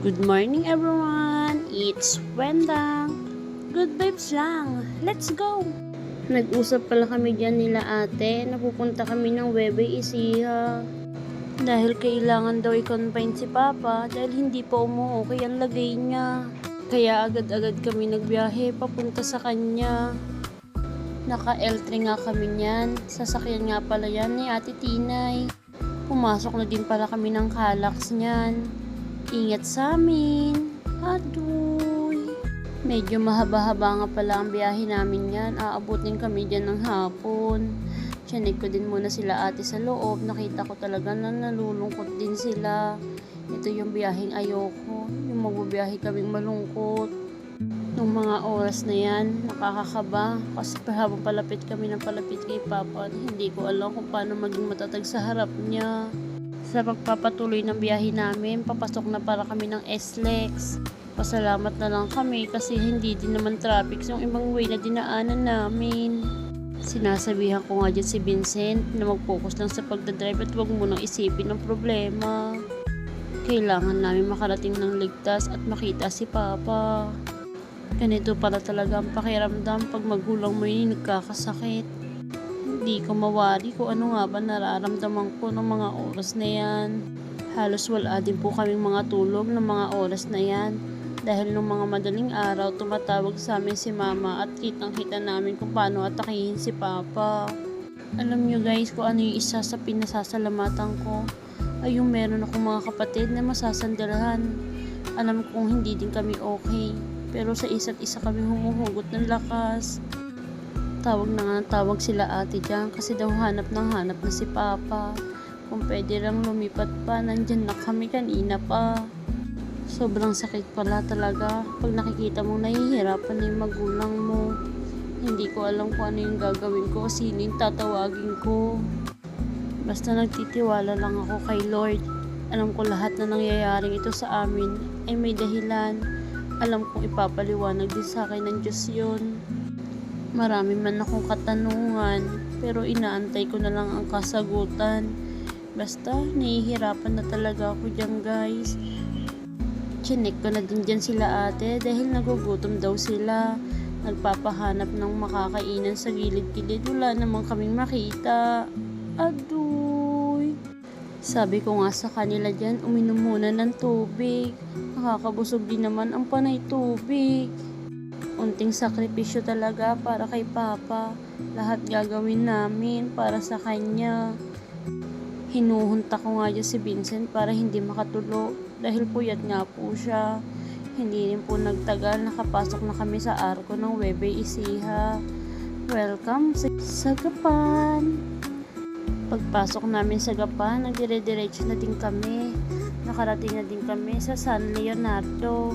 Good morning everyone! It's Wendang! Good vibes lang! Let's go! Nag-usap pala kami dyan nila ate na pupunta kami ng Webe Ecija. Dahil kailangan daw i-confine si Papa dahil hindi pa umuokay ang lagay niya. Kaya agad-agad kami nagbiyahe papunta sa kanya. Naka L3 nga kami niyan. Sasakyan nga pala yan ni Ate Tinay. Pumasok na din pala kami ng Calax niyan. Ingat sa amin. Aduy. Medyo mahaba-haba nga pala ang biyahe namin yan. Aabutin kami dyan ng hapon. Tiyanig ko din muna sila ate sa loob. Nakita ko talaga na nalulungkot din sila. Ito yung biyaheng ayoko. Yung magbabiyahe kaming malungkot. Nung mga oras na yan, nakakakaba. Kasi habang palapit kami ng palapit kay Papa, hindi ko alam kung paano maging matatag sa harap niya. Sa pagpapatuloy ng biyahe namin, papasok na para kami ng SLEX. Pasalamat na lang kami kasi hindi din naman traffic yung ibang way na dinaanan namin. Sinasabihan ko nga dyan si Vincent na mag-focus lang sa pagdadrive at huwag munang isipin ang problema. Kailangan namin makarating ng ligtas at makita si Papa. Ganito pala talaga ang pakiramdam pag magulang mo yun nagkakasakit. Hindi ko mawari kung ano nga ba nararamdaman ko ng mga oras na yan. Halos wala din po kaming mga tulog ng mga oras na yan. Dahil nung mga madaling araw, tumatawag sa amin si Mama at kitang-kita namin kung paano atakihin si Papa. Alam nyo guys kung ano yung isa sa pinasasalamatan ko ay yung meron akong mga kapatid na masasandalahan. Alam kong hindi din kami okay, pero sa isa't isa kami humuhugot ng lakas. Tawag na nga ng tawag sila ate dyan kasi daw hanap na si Papa. Kung pwede lang lumipat pa, nandyan na kami kanina pa. Sobrang sakit pala talaga pag nakikita mo nahihirapan na yung magulang mo. Hindi ko alam kung ano yung gagawin ko o sino yung tatawagin ko. Basta nagtitiwala lang ako kay Lord. Alam ko lahat na nangyayaring ito sa amin ay may dahilan. Alam kong ipapaliwanag din sa akin ng Diyos yun. Marami man akong katanungan, pero inaantay ko na lang ang kasagutan. Basta, nahihirapan na talaga ako dyan guys. Chinek ko na din dyan sila ate dahil nagugutom daw sila. Nagpapahanap ng makakainan sa gilid-gilid. Wala namang kaming makita. Aduy! Sabi ko nga sa kanila dyan, uminom muna ng tubig. Nakakabusog din naman ang panay tubig. Unting sakripisyo talaga para kay Papa. Lahat gagawin namin para sa kanya. Hinuhunta ko nga dyan si Vincent para hindi makatulog dahil puyat nga po siya. Hindi rin po nagtagal, nakapasok na kami sa arko ng Webe Ecija. Welcome sa Gapan! Pagpasok namin sa Gapan, nagdire-diretso na din kami. Nakarating na din kami sa San Leonardo.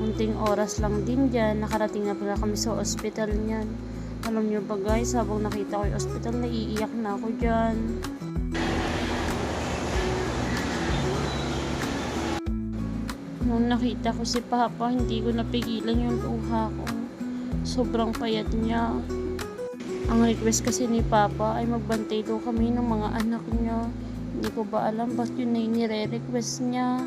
Unting oras lang din dyan, nakarating na pala kami sa ospital niyan. Alam nyo ba guys, habang nakita ko yung ospital, naiiyak na ako dyan. Nung nakita ko si Papa, hindi ko napigilan yung luha ko. Sobrang payat niya. Ang request kasi ni Papa ay magbantay daw kami ng mga anak niya. Hindi ko ba alam ba't yun na yung nire-request niya.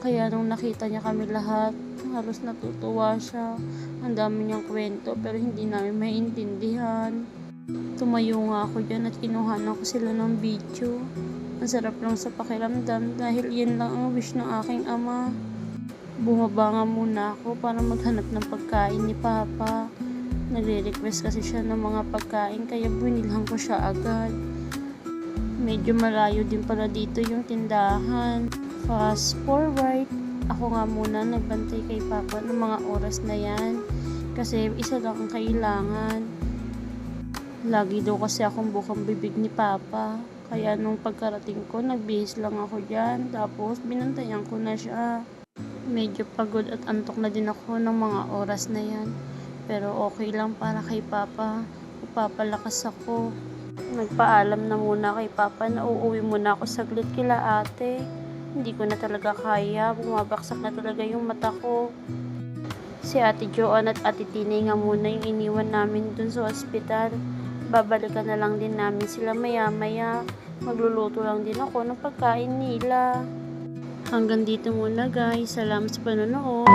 Kaya nung nakita niya kami lahat, halos natutuwa siya. Ang dami niyang kwento pero hindi namin maintindihan. Tumayo nga ako dyan at kinuhanan ko sila ng video. Ang sarap lang sa pakiramdam dahil yan lang ang wish ng aking ama. Bumaba nga muna ako para maghanap ng pagkain ni Papa. Nagre-request kasi siya ng mga pagkain kaya binilhan ko siya agad. Medyo malayo din pala dito yung tindahan. Fast forward, ako nga muna nagbantay kay Papa ng mga oras na yan kasi isa lang ang kailangan. Lagi daw kasi akong bukang bibig ni Papa kaya nung pagkarating ko nagbihis lang ako dyan tapos binantayan ko na siya. Medyo pagod at antok na din ako ng mga oras na yan pero okay lang para kay Papa. Papalakas ako. Nagpaalam na muna kay Papa na uuwi muna ako saglit kila ate. Hindi ko na talaga kaya, bumabaksak na talaga yung mata ko. Si Ate Joan at Ate Tinay nga muna yung iniwan namin dun sa ospital. Babalikan na lang din namin sila maya-maya. Magluluto lang din ako ng pagkain nila. Hanggang dito muna guys. Salamat sa panonood.